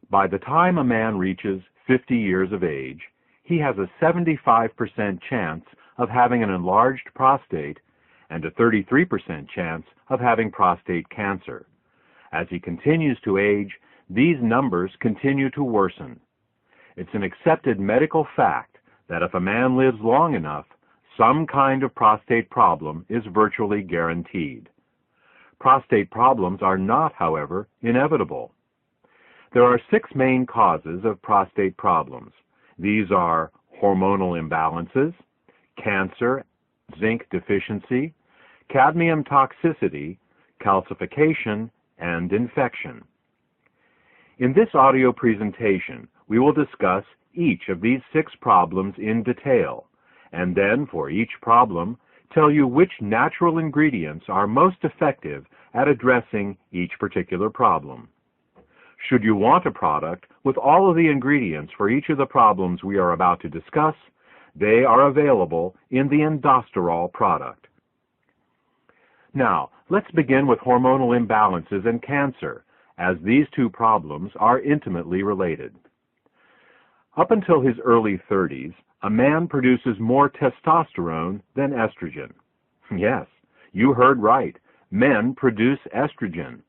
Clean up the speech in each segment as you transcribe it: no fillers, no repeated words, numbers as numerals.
By the time a man reaches 50 years of age, he has a 75% chance of having an enlarged prostate and a 33% chance of having prostate cancer. As he continues to age, these numbers continue to worsen. It's an accepted medical fact that if a man lives long enough, some kind of prostate problem is virtually guaranteed. Prostate problems are not, however, inevitable. There are 6 main causes of prostate problems. These are hormonal imbalances, cancer, zinc deficiency, cadmium toxicity, calcification, and infection. In this audio presentation, we will discuss each of these 6 problems in detail, and then for each problem, tell you which natural ingredients are most effective at addressing each particular problem. Should you want a product with all of the ingredients for each of the problems we are about to discuss, they are available in the Endosterol product. Now, let's begin with hormonal imbalances and cancer, as these 2 problems are intimately related. Up until his early 30s, a man produces more testosterone than estrogen. Yes, you heard right. Men produce estrogen.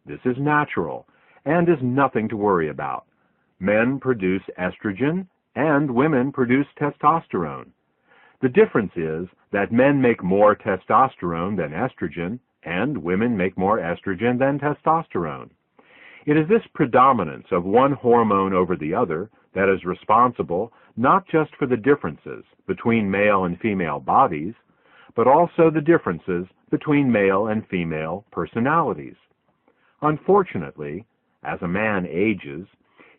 This is natural and is nothing to worry about. Men produce estrogen and women produce testosterone. The difference is that men make more testosterone than estrogen and women make more estrogen than testosterone. It is this predominance of one hormone over the other that is responsible not just for the differences between male and female bodies, but also the differences between male and female personalities. Unfortunately, as a man ages,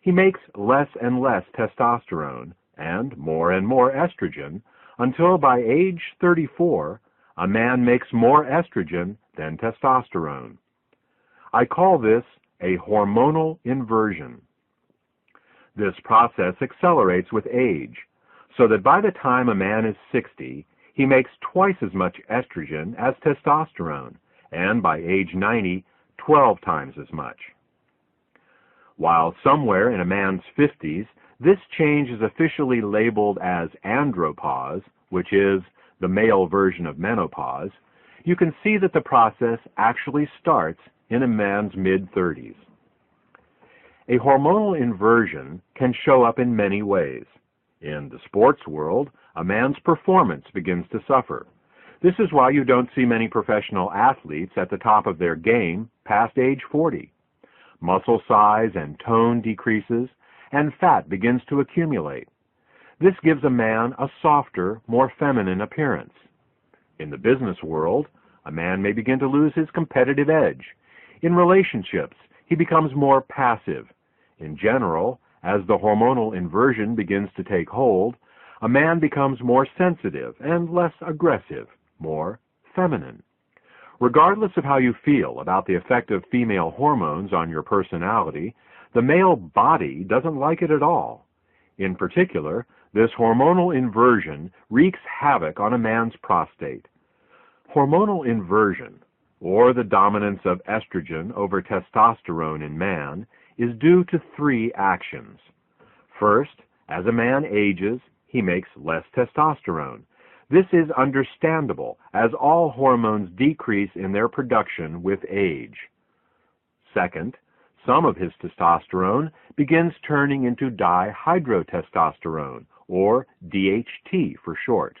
he makes less and less testosterone and more estrogen until by age 34, a man makes more estrogen than testosterone. I call this a hormonal inversion. This process accelerates with age, so that by the time a man is 60, he makes twice as much estrogen as testosterone, and by age 90, 12 times as much. While somewhere in a man's 50s, this change is officially labeled as andropause, which is the male version of menopause, you can see that the process actually starts in a man's mid-30s. A hormonal inversion can show up in many ways. In the sports world, a man's performance begins to suffer. This is why you don't see many professional athletes at the top of their game past age 40. Muscle size and tone decreases, and fat begins to accumulate. This gives a man a softer, more feminine appearance. In the business world, a man may begin to lose his competitive edge. In relationships, he becomes more passive. In general, as the hormonal inversion begins to take hold, a man becomes more sensitive and less aggressive, more feminine. Regardless of how you feel about the effect of female hormones on your personality, the male body doesn't like it at all. In particular, this hormonal inversion wreaks havoc on a man's prostate. Hormonal inversion, or the dominance of estrogen over testosterone in man, is due to 3 actions. First, as a man ages, he makes less testosterone. This is understandable, as all hormones decrease in their production with age. Second, some of his testosterone begins turning into dihydrotestosterone, or DHT for short.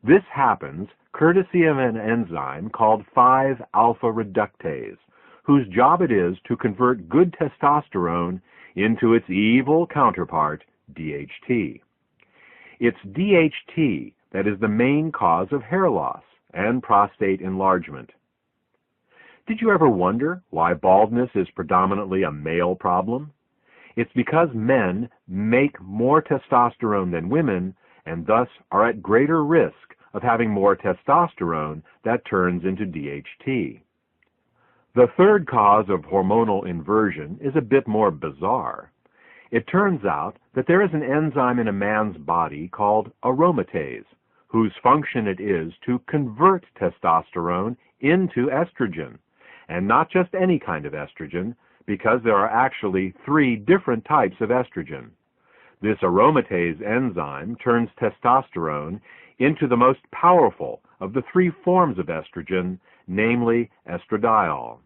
This happens courtesy of an enzyme called 5-alpha reductase, whose job it is to convert good testosterone into its evil counterpart, DHT. It's DHT that is the main cause of hair loss and prostate enlargement. Did you ever wonder why baldness is predominantly a male problem? It's because men make more testosterone than women and thus are at greater risk of having more testosterone that turns into DHT. The third cause of hormonal inversion is a bit more bizarre. It turns out that there is an enzyme in a man's body called aromatase, whose function it is to convert testosterone into estrogen, and not just any kind of estrogen, because there are actually 3 different types of estrogen. This aromatase enzyme turns testosterone into the most powerful of the 3 forms of estrogen, namely estradiol.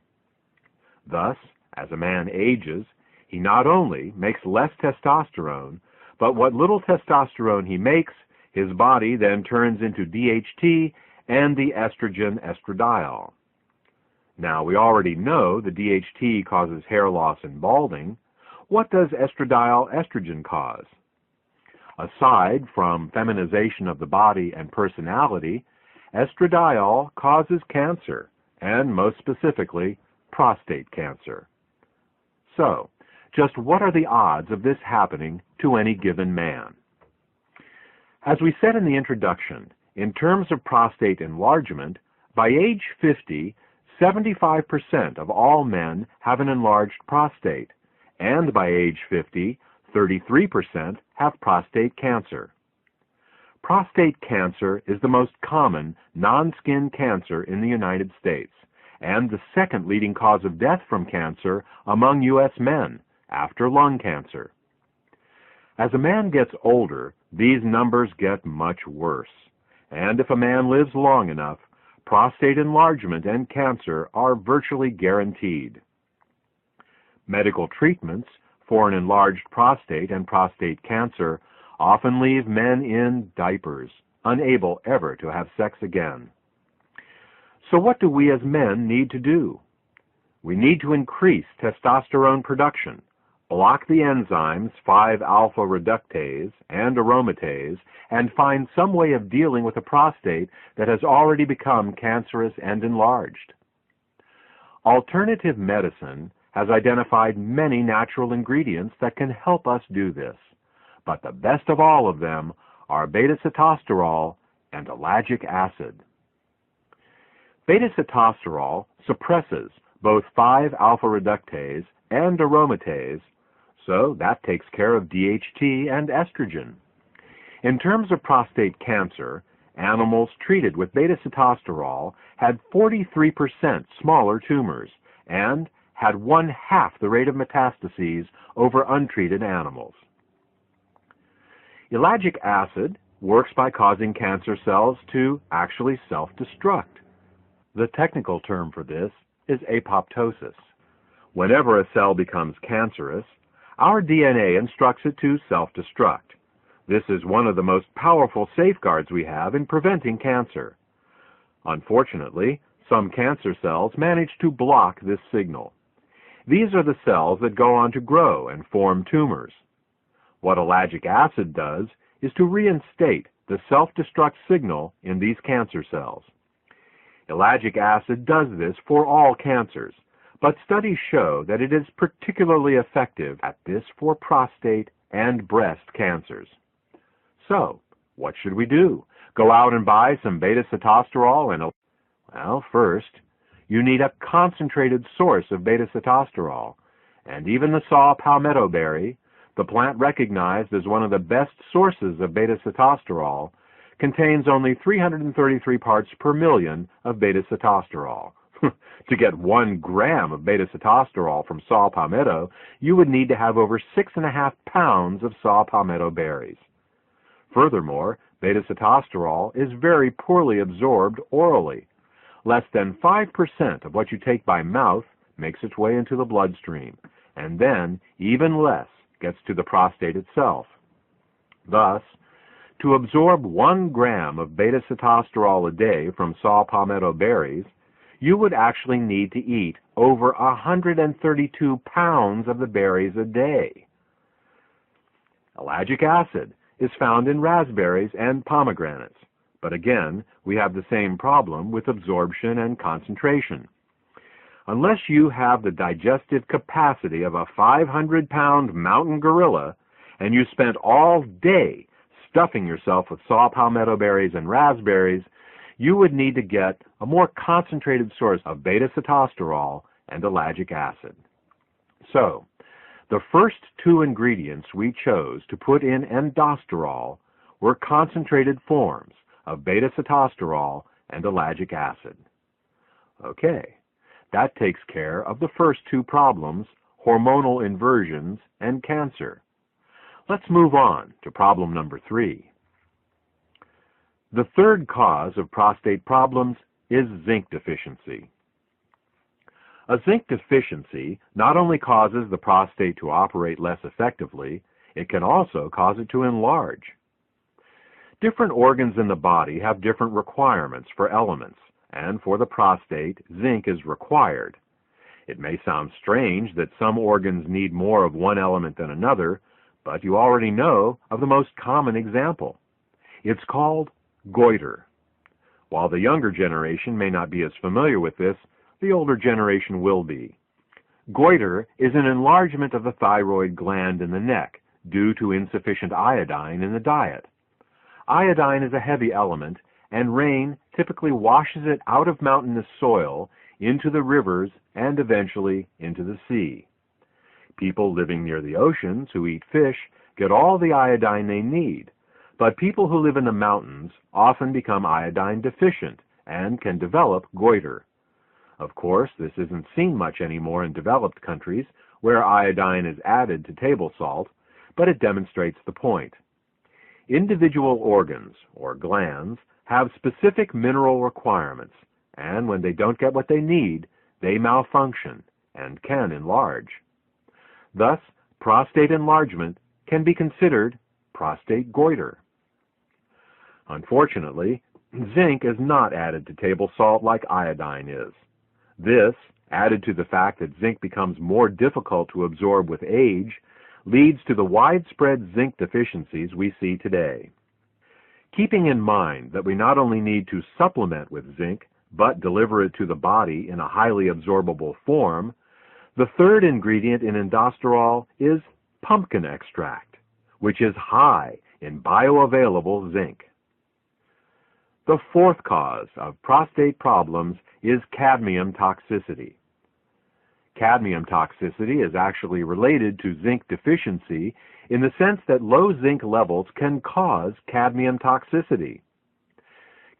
Thus, as a man ages, he not only makes less testosterone, but what little testosterone he makes, his body then turns into DHT and the estrogen estradiol. Now, we already know the DHT causes hair loss and balding. What does estradiol estrogen cause? Aside from feminization of the body and personality, estradiol causes cancer, and most specifically, prostate cancer. So, just what are the odds of this happening to any given man? As we said in the introduction, in terms of prostate enlargement, by age 50, 75% of all men have an enlarged prostate, and by age 50, 33% have prostate cancer. Prostate cancer is the most common non-skin cancer in the United States, and the second leading cause of death from cancer among U.S. men, after lung cancer. As a man gets older, these numbers get much worse, and if a man lives long enough, prostate enlargement and cancer are virtually guaranteed. Medical treatments for an enlarged prostate and prostate cancer often leave men in diapers, unable ever to have sex again. So what do we as men need to do? We need to increase testosterone production, block the enzymes 5-alpha reductase and aromatase, and find some way of dealing with a prostate that has already become cancerous and enlarged. Alternative medicine has identified many natural ingredients that can help us do this, but the best of all of them are beta-sitosterol and ellagic acid. Beta-sitosterol suppresses both 5-alpha reductase and aromatase, so that takes care of DHT and estrogen. In terms of prostate cancer, animals treated with beta-sitosterol had 43% smaller tumors and had 1/2 the rate of metastases over untreated animals. Ellagic acid works by causing cancer cells to actually self-destruct. The technical term for this is apoptosis. Whenever a cell becomes cancerous, our DNA instructs it to self-destruct. This is one of the most powerful safeguards we have in preventing cancer. Unfortunately, some cancer cells manage to block this signal. These are the cells that go on to grow and form tumors. What ellagic acid does is to reinstate the self-destruct signal in these cancer cells. Ellagic acid does this for all cancers, but studies show that it is particularly effective at this for prostate and breast cancers. So, what should we do? Go out and buy some beta-sitosterol and... Well, first, you need a concentrated source of beta-sitosterol, and even the saw palmetto berry, the plant recognized as one of the best sources of beta-sitosterol, contains only 333 parts per million of beta-sitosterol. To get 1 gram of beta-sitosterol from saw palmetto, you would need to have over 6.5 pounds of saw palmetto berries. Furthermore, beta-sitosterol is very poorly absorbed orally. Less than 5% of what you take by mouth makes its way into the bloodstream, and then even less gets to the prostate itself. Thus, to absorb 1 gram of beta-sitosterol a day from saw palmetto berries, you would actually need to eat over 132 pounds of the berries a day. Ellagic acid is found in raspberries and pomegranates, but again, we have the same problem with absorption and concentration. Unless you have the digestive capacity of a 500-pound mountain gorilla, and you spent all day stuffing yourself with saw palmetto berries and raspberries, you would need to get a more concentrated source of beta-sitosterol and ellagic acid. So, the first 2 ingredients we chose to put in endosterol were concentrated forms of beta-sitosterol and ellagic acid. Okay, that takes care of the first 2 problems, hormonal inversions, and cancer. Let's move on to problem number 3. The third cause of prostate problems is zinc deficiency. A zinc deficiency not only causes the prostate to operate less effectively, it can also cause it to enlarge. Different organs in the body have different requirements for elements, and for the prostate, zinc is required. It may sound strange that some organs need more of one element than another, but you already know of the most common example. It's called goiter. While the younger generation may not be as familiar with this, the older generation will be. Goiter is an enlargement of the thyroid gland in the neck due to insufficient iodine in the diet. Iodine is a heavy element, and rain typically washes it out of mountainous soil into the rivers and eventually into the sea. People living near the oceans who eat fish get all the iodine they need, but people who live in the mountains often become iodine deficient and can develop goiter. Of course, this isn't seen much anymore in developed countries where iodine is added to table salt, but it demonstrates the point. Individual organs, or glands, have specific mineral requirements, and when they don't get what they need, they malfunction and can enlarge. Thus, prostate enlargement can be considered prostate goiter. Unfortunately, zinc is not added to table salt like iodine is. This, added to the fact that zinc becomes more difficult to absorb with age, leads to the widespread zinc deficiencies we see today. Keeping in mind that we not only need to supplement with zinc, but deliver it to the body in a highly absorbable form, the third ingredient in indosterol is pumpkin extract, which is high in bioavailable zinc. The fourth cause of prostate problems is cadmium toxicity. Cadmium toxicity is actually related to zinc deficiency in the sense that low zinc levels can cause cadmium toxicity.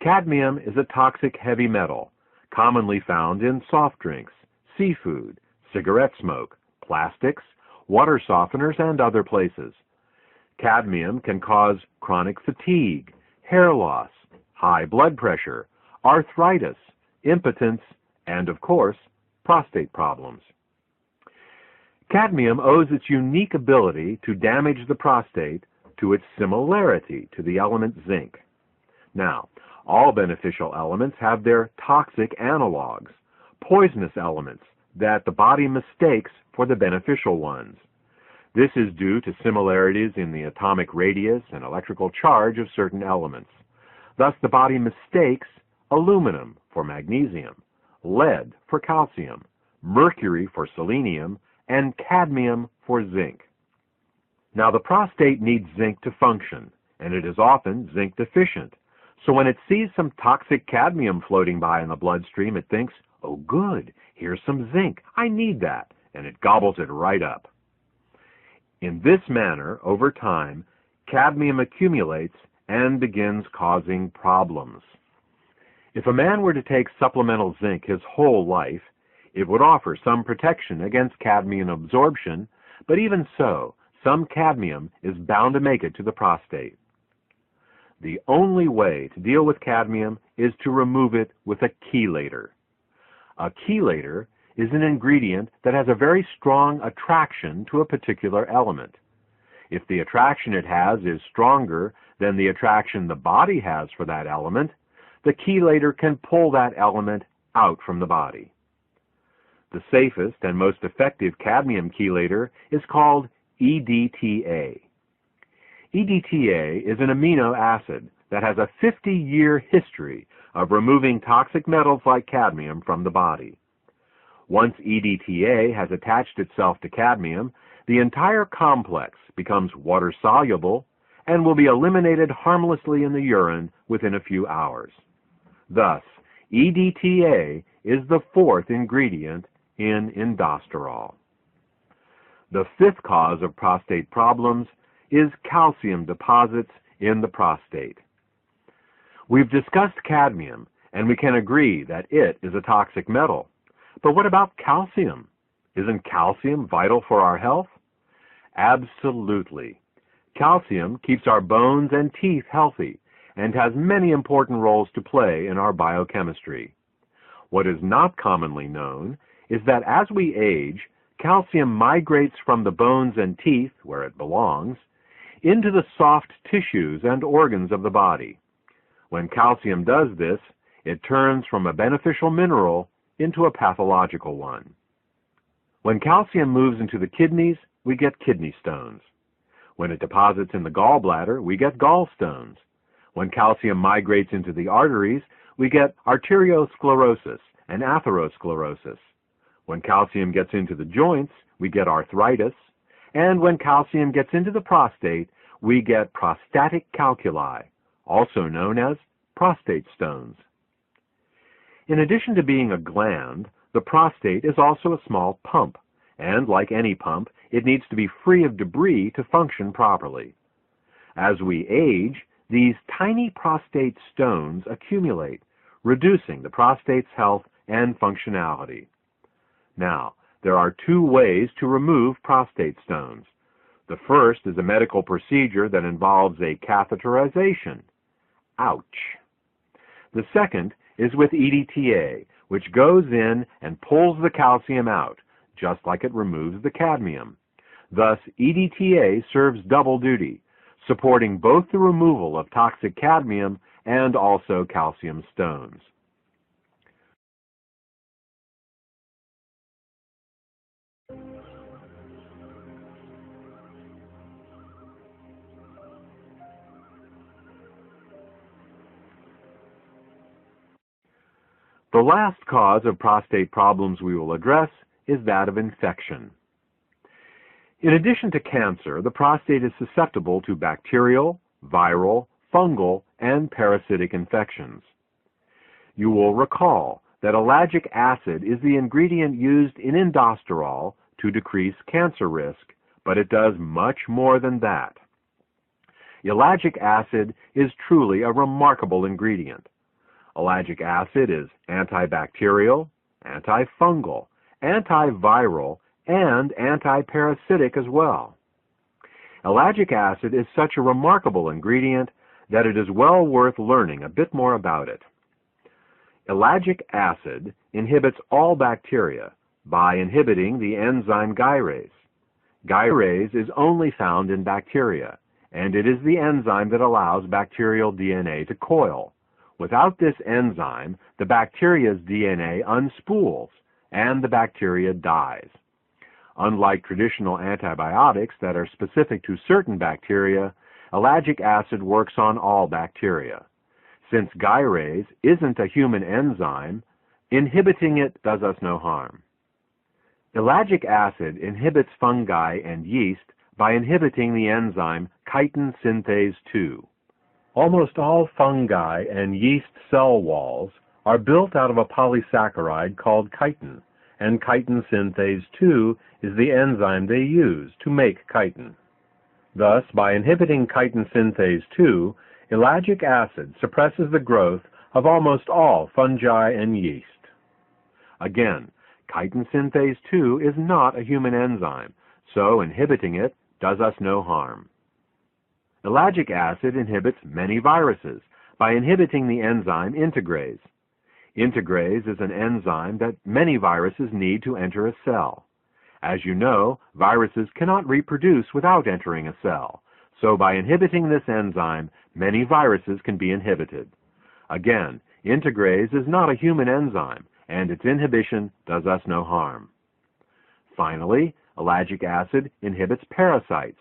Cadmium is a toxic heavy metal, commonly found in soft drinks, seafood, cigarette smoke, plastics, water softeners, and other places. Cadmium can cause chronic fatigue, hair loss, high blood pressure, arthritis, impotence, and, of course, prostate problems. Cadmium owes its unique ability to damage the prostate to its similarity to the element zinc. Now, all beneficial elements have their toxic analogs, poisonous elements that the body mistakes for the beneficial ones. This is due to similarities in the atomic radius and electrical charge of certain elements. Thus, the body mistakes aluminum for magnesium, lead for calcium, mercury for selenium, and cadmium for zinc. Now, the prostate needs zinc to function, and it is often zinc deficient. So when it sees some toxic cadmium floating by in the bloodstream, it thinks, "Oh good, here's some zinc, I need that," and it gobbles it right up. In this manner, over time, cadmium accumulates and begins causing problems. If a man were to take supplemental zinc his whole life, it would offer some protection against cadmium absorption, but even so, some cadmium is bound to make it to the prostate. The only way to deal with cadmium is to remove it with a chelator. A chelator is an ingredient that has a very strong attraction to a particular element. If the attraction it has is stronger than the attraction the body has for that element, the chelator can pull that element out from the body. The safest and most effective cadmium chelator is called EDTA. EDTA is an amino acid that has a 50-year history of removing toxic metals like cadmium from the body. Once EDTA has attached itself to cadmium, the entire complex becomes water-soluble and will be eliminated harmlessly in the urine within a few hours. Thus, EDTA is the fourth ingredient in indosterol. The fifth cause of prostate problems is calcium deposits in the prostate. We've discussed cadmium, and we can agree that it is a toxic metal. But what about calcium? Isn't calcium vital for our health? Absolutely. Calcium keeps our bones and teeth healthy and has many important roles to play in our biochemistry. What is not commonly known is that as we age, calcium migrates from the bones and teeth, where it belongs, into the soft tissues and organs of the body. When calcium does this, it turns from a beneficial mineral into a pathological one. When calcium moves into the kidneys, we get kidney stones. When it deposits in the gallbladder, we get gallstones. When calcium migrates into the arteries, we get arteriosclerosis and atherosclerosis. When calcium gets into the joints, we get arthritis. And when calcium gets into the prostate, we get prostatic calculi, also known as prostate stones. In addition to being a gland, the prostate is also a small pump, and like any pump, it needs to be free of debris to function properly. As we age, these tiny prostate stones accumulate, reducing the prostate's health and functionality. Now, there are two ways to remove prostate stones. The first is a medical procedure that involves a catheterization. Ouch! The second is with EDTA, which goes in and pulls the calcium out, just like it removes the cadmium. Thus, EDTA serves double duty, supporting both the removal of toxic cadmium and also calcium stones. The last cause of prostate problems we will address is that of infection. In addition to cancer, the prostate is susceptible to bacterial, viral, fungal, and parasitic infections. You will recall that ellagic acid is the ingredient used in indosterol to decrease cancer risk, but it does much more than that. Ellagic acid is truly a remarkable ingredient. Ellagic acid is antibacterial, antifungal, antiviral, and antiparasitic as well. Ellagic acid is such a remarkable ingredient that it is well worth learning a bit more about it. Ellagic acid inhibits all bacteria by inhibiting the enzyme gyrase. Gyrase is only found in bacteria, and it is the enzyme that allows bacterial DNA to coil. Without this enzyme, the bacteria's DNA unspools, and the bacteria dies. Unlike traditional antibiotics that are specific to certain bacteria, ellagic acid works on all bacteria. Since gyrase isn't a human enzyme, inhibiting it does us no harm. Ellagic acid inhibits fungi and yeast by inhibiting the enzyme chitin synthase 2. Almost all fungi and yeast cell walls are built out of a polysaccharide called chitin, and chitin synthase 2 is the enzyme they use to make chitin. Thus, by inhibiting chitin synthase 2, ellagic acid suppresses the growth of almost all fungi and yeast. Again, chitin synthase 2 is not a human enzyme, so inhibiting it does us no harm. Ellagic acid inhibits many viruses by inhibiting the enzyme integrase. Integrase is an enzyme that many viruses need to enter a cell. As you know, viruses cannot reproduce without entering a cell, so by inhibiting this enzyme, many viruses can be inhibited. Again, integrase is not a human enzyme, and its inhibition does us no harm. Finally, ellagic acid inhibits parasites,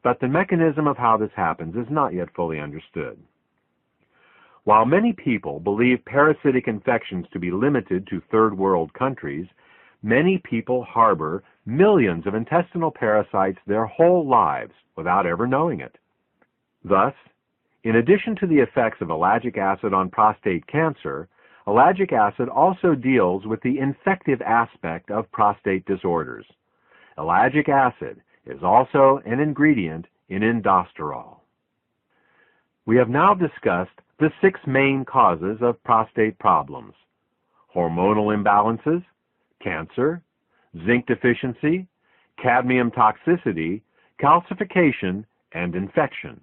but the mechanism of how this happens is not yet fully understood. While many people believe parasitic infections to be limited to third world countries, many people harbor millions of intestinal parasites their whole lives without ever knowing it. Thus, in addition to the effects of ellagic acid on prostate cancer, ellagic acid also deals with the infective aspect of prostate disorders. Ellagic acid is also an ingredient in indosterol. We have now discussed the 6 main causes of prostate problems: hormonal imbalances, cancer, zinc deficiency, cadmium toxicity, calcification, and infection.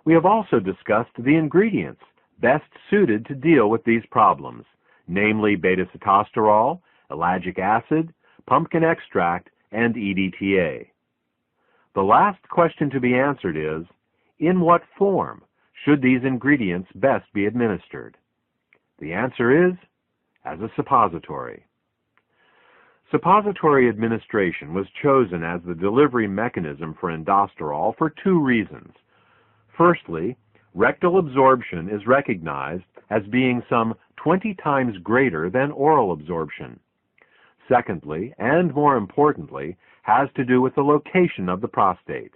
We have also discussed the ingredients best suited to deal with these problems, namely beta-sitosterol, ellagic acid, pumpkin extract, and EDTA. The last question to be answered is, in what form should these ingredients best be administered? The answer is, as a suppository. Suppository administration was chosen as the delivery mechanism for indosterol for two reasons. Firstly, rectal absorption is recognized as being some 20 times greater than oral absorption. Secondly, and more importantly, has to do with the location of the prostate.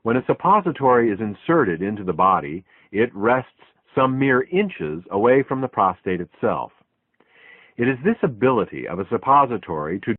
When a suppository is inserted into the body, it rests some mere inches away from the prostate itself. It is this ability of a suppository to